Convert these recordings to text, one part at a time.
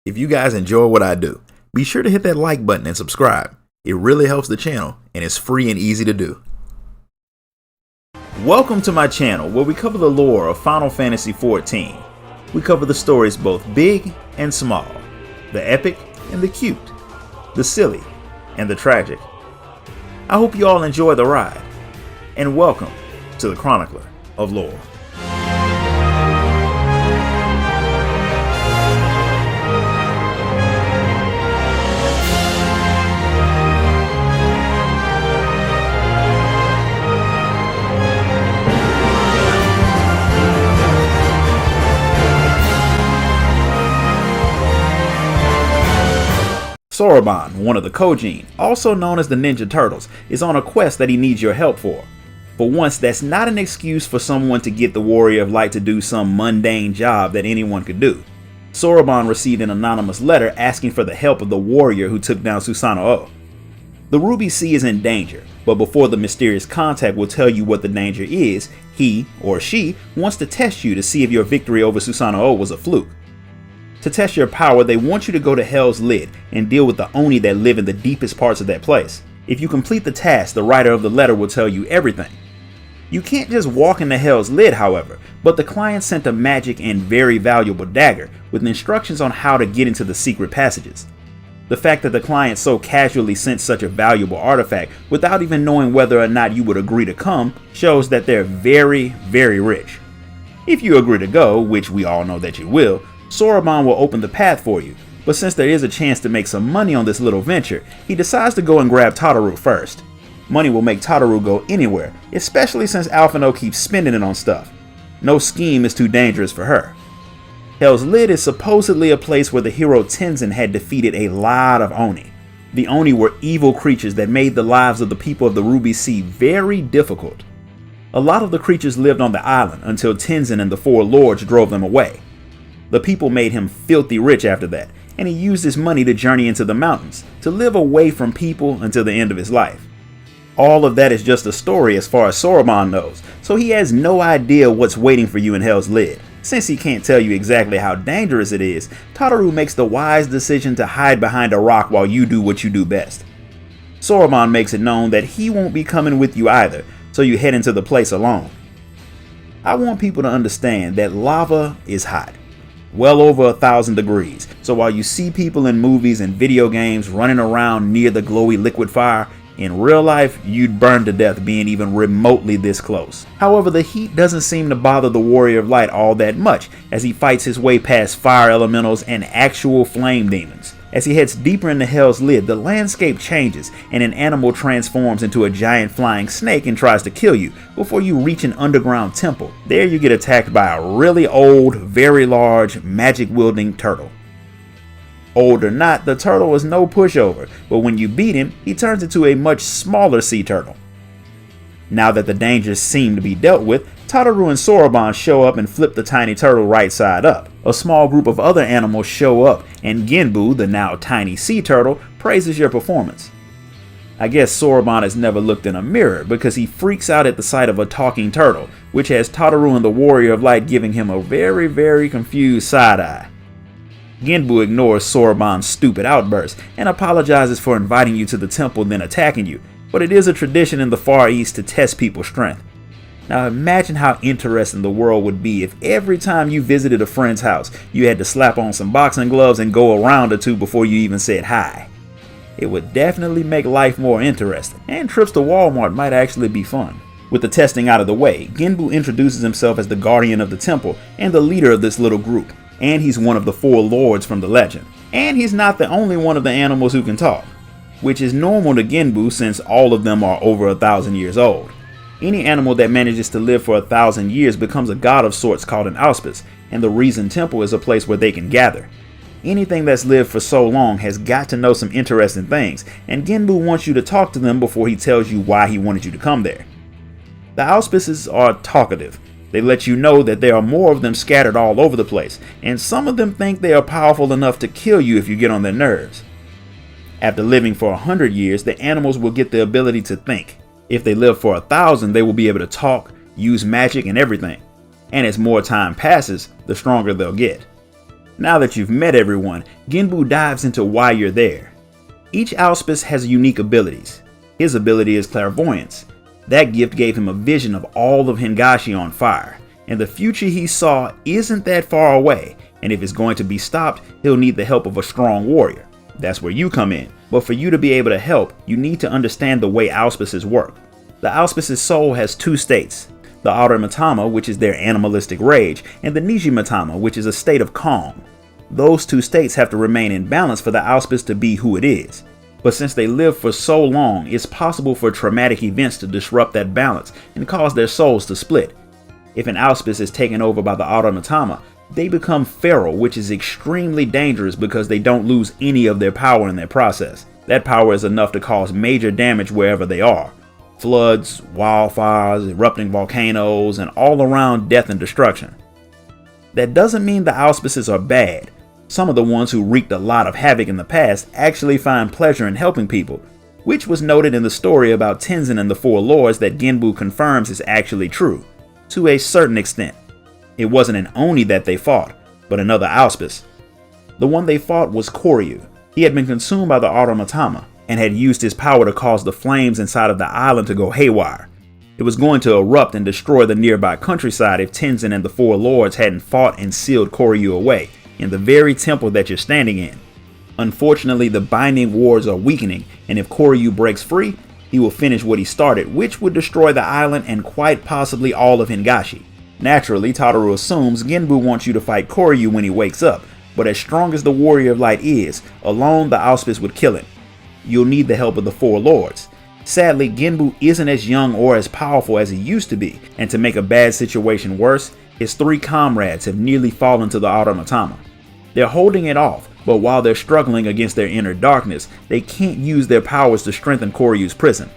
If you guys enjoy what I do, be sure to hit that like button and subscribe. It really helps the channel and it's free and easy to do. Welcome to my channel where we cover the lore of Final Fantasy XIV. We cover the stories both big and small, the epic and the cute, the silly and the tragic. I hope you all enjoy the ride, and welcome to the Chronicler of Lore. Soroban, one of the Kojin, also known as the Ninja Turtles, is on a quest that he needs your help for. For once, that's not an excuse for someone to get the Warrior of Light to do some mundane job that anyone could do. Soroban received an anonymous letter asking for the help of the warrior who took down Susanoo. The Ruby Sea is in danger, but before the mysterious contact will tell you what the danger is, he or she wants to test you to see if your victory over Susanoo was a fluke. To test your power, they want you to go to Hell's Lid and deal with the Oni that live in the deepest parts of that place. If you complete the task, the writer of the letter will tell you everything. You can't just walk into Hell's Lid, however, but the client sent a magic and very valuable dagger with instructions on how to get into the secret passages. The fact that the client so casually sent such a valuable artifact without even knowing whether or not you would agree to come shows that they're very, very rich. If you agree to go, which we all know that you will, Soroban will open the path for you, but since there is a chance to make some money on this little venture, he decides to go and grab Tataru first. Money will make Tataru go anywhere, especially since Alphino keeps spending it on stuff. No scheme is too dangerous for her. Hell's Lid is supposedly a place where the hero Tenzin had defeated a lot of Oni. The Oni were evil creatures that made the lives of the people of the Ruby Sea very difficult. A lot of the creatures lived on the island until Tenzin and the Four Lords drove them away. The people made him filthy rich after that, and he used his money to journey into the mountains, to live away from people until the end of his life. All of that is just a story as far as Soroban knows, so he has no idea what's waiting for you in Hell's Lid. Since he can't tell you exactly how dangerous it is, Tataru makes the wise decision to hide behind a rock while you do what you do best. Soroban makes it known that he won't be coming with you either, so you head into the place alone. I want people to understand that lava is hot. Well over 1,000 degrees, so while you see people in movies and video games running around near the glowy liquid fire, in real life you'd burn to death being even remotely this close. However, the heat doesn't seem to bother the Warrior of Light all that much as he fights his way past fire elementals and actual flame demons. As he heads deeper into Hell's Lid, the landscape changes and an animal transforms into a giant flying snake and tries to kill you before you reach an underground temple. There you get attacked by a really old, very large, magic-wielding turtle. Old or not, the turtle is no pushover, but when you beat him, he turns into a much smaller sea turtle. Now that the dangers seem to be dealt with, Tataru and Soroban show up and flip the tiny turtle right side up. A small group of other animals show up, and Genbu, the now tiny sea turtle, praises your performance. I guess Soroban has never looked in a mirror because he freaks out at the sight of a talking turtle, which has Tataru and the Warrior of Light giving him a very, very confused side-eye. Genbu ignores Soroban's stupid outburst and apologizes for inviting you to the temple then attacking you, but it is a tradition in the Far East to test people's strength. Now imagine how interesting the world would be if every time you visited a friend's house, you had to slap on some boxing gloves and go a round or two before you even said hi. It would definitely make life more interesting, and trips to Walmart might actually be fun. With the testing out of the way, Genbu introduces himself as the guardian of the temple and the leader of this little group, and he's one of the Four Lords from the legend. And he's not the only one of the animals who can talk, which is normal to Genbu since all of them are over 1,000 years old. Any animal that manages to live for 1,000 years becomes a god of sorts called an auspice, and the Reason Temple is a place where they can gather. Anything that's lived for so long has got to know some interesting things, and Genbu wants you to talk to them before he tells you why he wanted you to come there. The auspices are talkative. They let you know that there are more of them scattered all over the place, and some of them think they are powerful enough to kill you if you get on their nerves. After living for 100 years, the animals will get the ability to think. If they live for 1,000, they will be able to talk, use magic and everything. And as more time passes, the stronger they'll get. Now that you've met everyone, Genbu dives into why you're there. Each auspice has unique abilities. His ability is clairvoyance. That gift gave him a vision of all of Hingashi on fire, and the future he saw isn't that far away, and if it's going to be stopped, he'll need the help of a strong warrior. That's where you come in, but for you to be able to help, you need to understand the way auspices work. The auspice's soul has two states, the automatama, which is their animalistic rage, and the nijimatama, which is a state of calm. Those two states have to remain in balance for the auspice to be who it is. But since they live for so long, it's possible for traumatic events to disrupt that balance and cause their souls to split. If an auspice is taken over by the automatama, they become feral, which is extremely dangerous because they don't lose any of their power in their process. That power is enough to cause major damage wherever they are. Floods, wildfires, erupting volcanoes, and all around death and destruction. That doesn't mean the auspices are bad. Some of the ones who wreaked a lot of havoc in the past actually find pleasure in helping people, which was noted in the story about Tenzin and the Four Lords that Genbu confirms is actually true, to a certain extent. It wasn't an Oni that they fought, but another auspice. The one they fought was Koryu. He had been consumed by the automatama, and had used his power to cause the flames inside of the island to go haywire. It was going to erupt and destroy the nearby countryside if Tenzin and the Four Lords hadn't fought and sealed Koryu away in the very temple that you're standing in. Unfortunately, the binding wards are weakening, and if Koryu breaks free, he will finish what he started, which would destroy the island and quite possibly all of Hingashi. Naturally, Tataru assumes Genbu wants you to fight Koryu when he wakes up, but as strong as the Warrior of Light is, alone the auspice would kill him. You'll need the help of the Four Lords. Sadly, Genbu isn't as young or as powerful as he used to be, and to make a bad situation worse, his three comrades have nearly fallen to the automatama. They're holding it off, but while they're struggling against their inner darkness, they can't use their powers to strengthen Koryu's prison.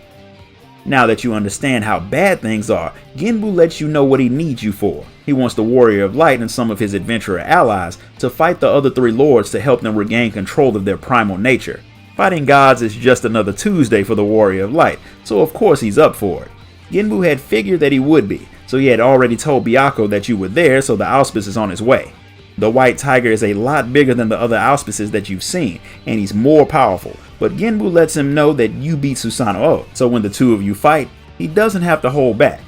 Now that you understand how bad things are, Genbu lets you know what he needs you for. He wants the Warrior of Light and some of his adventurer allies to fight the other three lords to help them regain control of their primal nature. Fighting gods is just another Tuesday for the Warrior of Light, so of course he's up for it. Genbu had figured that he would be, so he had already told Byakko that you were there, so the auspice is on his way. The White Tiger is a lot bigger than the other auspices that you've seen, and he's more powerful, but Genbu lets him know that you beat Susanoo, so when the two of you fight, he doesn't have to hold back.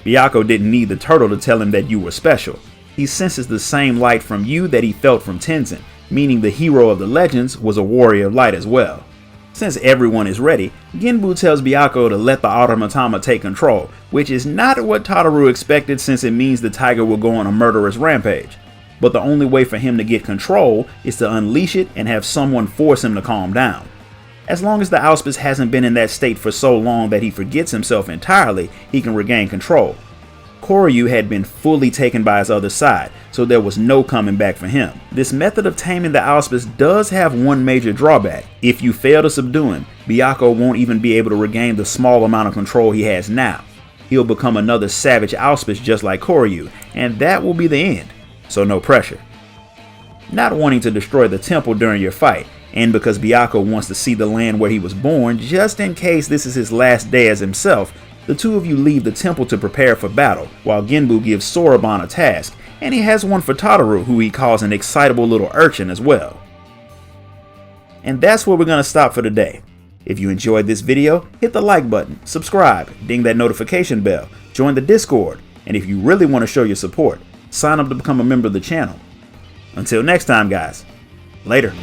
Byakko didn't need the turtle to tell him that you were special. He senses the same light from you that he felt from Tenzin, meaning the hero of the legends was a Warrior of Light as well. Since everyone is ready, Genbu tells Byakko to let the automatama take control, which is not what Tataru expected since it means the tiger will go on a murderous rampage. But the only way for him to get control is to unleash it and have someone force him to calm down. As long as the auspice hasn't been in that state for so long that he forgets himself entirely, he can regain control. Koryu had been fully taken by his other side, so there was no coming back for him. This method of taming the auspice does have one major drawback. If you fail to subdue him, Byakko won't even be able to regain the small amount of control he has now. He'll become another savage auspice just like Koryu, and that will be the end, so no pressure. Not wanting to destroy the temple during your fight, and because Byakko wants to see the land where he was born just in case this is his last day as himself, the two of you leave the temple to prepare for battle, while Genbu gives Soroban a task, and he has one for Tataru, who he calls an excitable little urchin as well. And that's where we're going to stop for today. If you enjoyed this video, hit the like button, subscribe, ding that notification bell, join the Discord, and if you really want to show your support, sign up to become a member of the channel. Until next time guys, later.